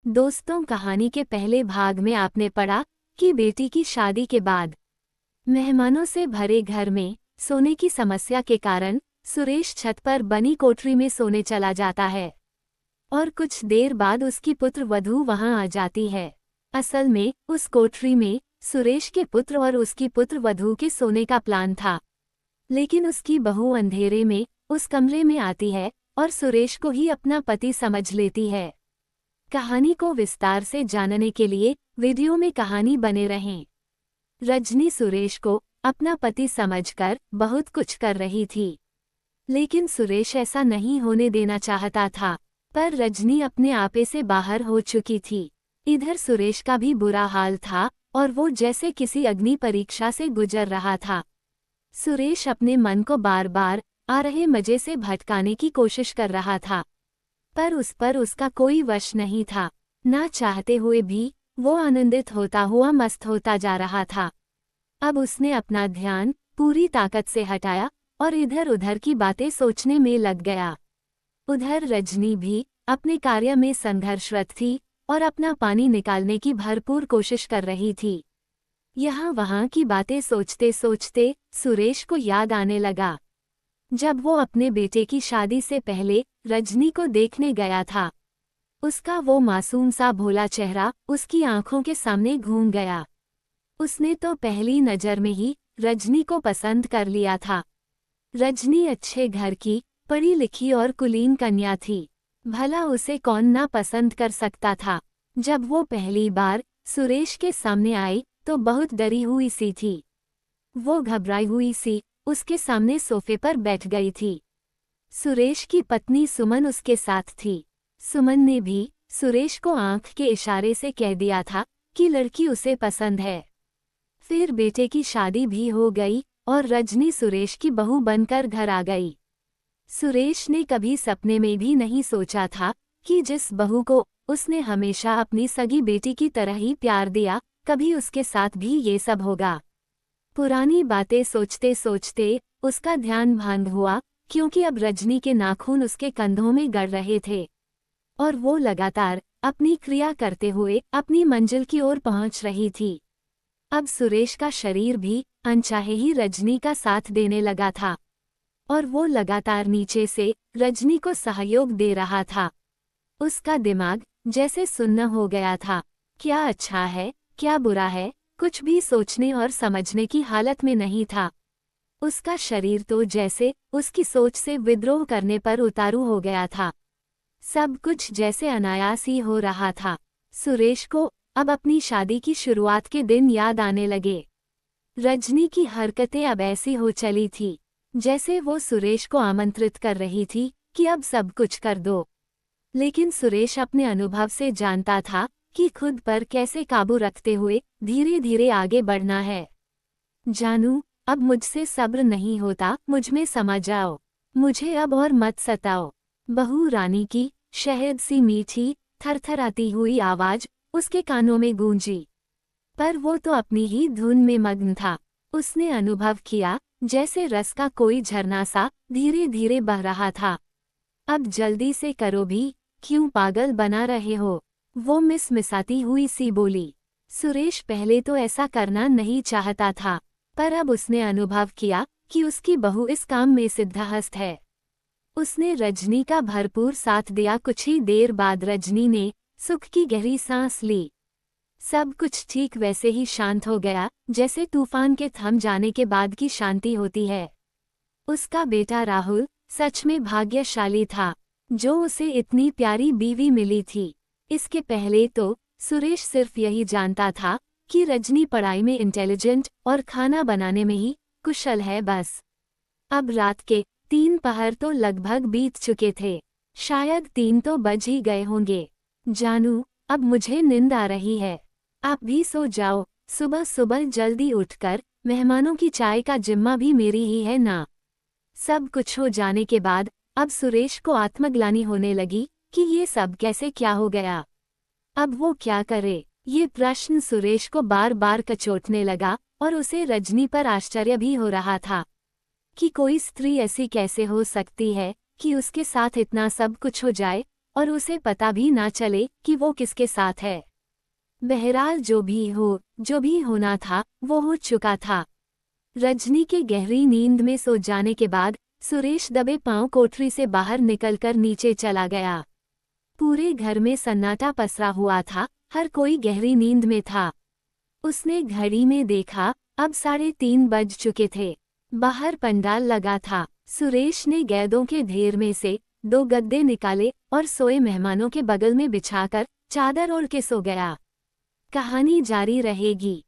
दोस्तों, कहानी के पहले भाग में आपने पढ़ा कि बेटी की शादी के बाद मेहमानों से भरे घर में सोने की समस्या के कारण सुरेश छत पर बनी कोठरी में सोने चला जाता है और कुछ देर बाद उसकी पुत्र वधू वहां आ जाती है। असल में उस कोठरी में सुरेश के पुत्र और उसकी पुत्र वधू के सोने का प्लान था, लेकिन उसकी बहू अंधेरे में उस कमरे में आती है और सुरेश को ही अपना पति समझ लेती है। कहानी को विस्तार से जानने के लिए वीडियो में कहानी बने रहें। रजनी सुरेश को अपना पति समझकर बहुत कुछ कर रही थी, लेकिन सुरेश ऐसा नहीं होने देना चाहता था। पर रजनी अपने आपे से बाहर हो चुकी थी। इधर सुरेश का भी बुरा हाल था और वो जैसे किसी अग्नि परीक्षा से गुजर रहा था। सुरेश अपने मन को बार बार आ रहे मजे से भटकाने की कोशिश कर रहा था, पर उस पर उसका कोई वश नहीं था। ना चाहते हुए भी वो आनंदित होता हुआ मस्त होता जा रहा था। अब उसने अपना ध्यान पूरी ताकत से हटाया और इधर उधर की बातें सोचने में लग गया। उधर रजनी भी अपने कार्य में संघर्षरत थी और अपना पानी निकालने की भरपूर कोशिश कर रही थी। यहाँ वहाँ की बातें सोचते सोचते सुरेश को याद आने लगा, जब वो अपने बेटे की शादी से पहले रजनी को देखने गया था। उसका वो मासूम सा भोला चेहरा उसकी आंखों के सामने घूम गया। उसने तो पहली नज़र में ही रजनी को पसंद कर लिया था। रजनी अच्छे घर की पढ़ी लिखी और कुलीन कन्या थी, भला उसे कौन ना पसंद कर सकता था। जब वो पहली बार सुरेश के सामने आई तो बहुत डरी हुई सी थी। वो घबराई हुई सी उसके सामने सोफे पर बैठ गई थी। सुरेश की पत्नी सुमन उसके साथ थी। सुमन ने भी सुरेश को आंख के इशारे से कह दिया था कि लड़की उसे पसंद है। फिर बेटे की शादी भी हो गई और रजनी सुरेश की बहू बनकर घर आ गई। सुरेश ने कभी सपने में भी नहीं सोचा था कि जिस बहू को उसने हमेशा अपनी सगी बेटी की तरह ही प्यार दिया, कभी उसके साथ भी ये सब होगा। पुरानी बातें सोचते सोचते उसका ध्यान भंग हुआ, क्योंकि अब रजनी के नाखून उसके कंधों में गड़ रहे थे और वो लगातार अपनी क्रिया करते हुए अपनी मंजिल की ओर पहुंच रही थी। अब सुरेश का शरीर भी अनचाहे ही रजनी का साथ देने लगा था और वो लगातार नीचे से रजनी को सहयोग दे रहा था। उसका दिमाग जैसे सुन्न हो गया था। क्या अच्छा है, क्या बुरा है, कुछ भी सोचने और समझने की हालत में नहीं था। उसका शरीर तो जैसे उसकी सोच से विद्रोह करने पर उतारू हो गया था। सब कुछ जैसे अनायास ही हो रहा था। सुरेश को अब अपनी शादी की शुरुआत के दिन याद आने लगे। रजनी की हरकतें अब ऐसी हो चली थी जैसे वो सुरेश को आमंत्रित कर रही थी कि अब सब कुछ कर दो। लेकिन सुरेश अपने अनुभव से जानता था कि खुद पर कैसे काबू रखते हुए धीरे धीरे आगे बढ़ना है। जानू, अब मुझसे सब्र नहीं होता, मुझमें समा जाओ, मुझे अब और मत सताओ। बहू रानी की शहद सी मीठी थरथराती हुई आवाज उसके कानों में गूंजी, पर वो तो अपनी ही धुन में मग्न था। उसने अनुभव किया जैसे रस का कोई झरना सा धीरे धीरे बह रहा था। अब जल्दी से करो भी, क्यों पागल बना रहे हो, वो मिसमिसाती हुई सी बोली। सुरेश पहले तो ऐसा करना नहीं चाहता था, पर अब उसने अनुभव किया कि उसकी बहू इस काम में सिद्धहस्त है। उसने रजनी का भरपूर साथ दिया। कुछ ही देर बाद रजनी ने सुख की गहरी सांस ली। सब कुछ ठीक वैसे ही शांत हो गया जैसे तूफान के थम जाने के बाद की शांति होती है। उसका बेटा राहुल सच में भाग्यशाली था जो उसे इतनी प्यारी बीवी मिली थी। इसके पहले तो सुरेश सिर्फ यही जानता था कि रजनी पढ़ाई में इंटेलिजेंट और खाना बनाने में ही कुशल है, बस। अब रात के 3 पहर तो लगभग बीत चुके थे, शायद 3 तो बज ही गए होंगे। जानू, अब मुझे नींद आ रही है, आप भी सो जाओ। सुबह सुबह जल्दी उठकर मेहमानों की चाय का जिम्मा भी मेरी ही है ना। सब कुछ हो जाने के बाद अब सुरेश को आत्मग्लानि होने लगी कि ये सब कैसे क्या हो गया। अब वो क्या करे, ये प्रश्न सुरेश को बार बार कचोटने लगा और उसे रजनी पर आश्चर्य भी हो रहा था कि कोई स्त्री ऐसी कैसे हो सकती है कि उसके साथ इतना सब कुछ हो जाए और उसे पता भी ना चले कि वो किसके साथ है। बहरहाल जो भी होना था वो हो चुका था। रजनी के गहरी नींद में सो जाने के बाद सुरेश दबे पांव कोठरी से बाहर निकलकर नीचे चला गया। पूरे घर में सन्नाटा पसरा हुआ था, हर कोई गहरी नींद में था। उसने घड़ी में देखा, अब 3:30 बज चुके थे। बाहर पंडाल लगा था। सुरेश ने गेंदों के ढेर में से 2 गद्दे निकाले और सोए मेहमानों के बगल में बिछाकर चादर ओढ़ के सो गया। कहानी जारी रहेगी।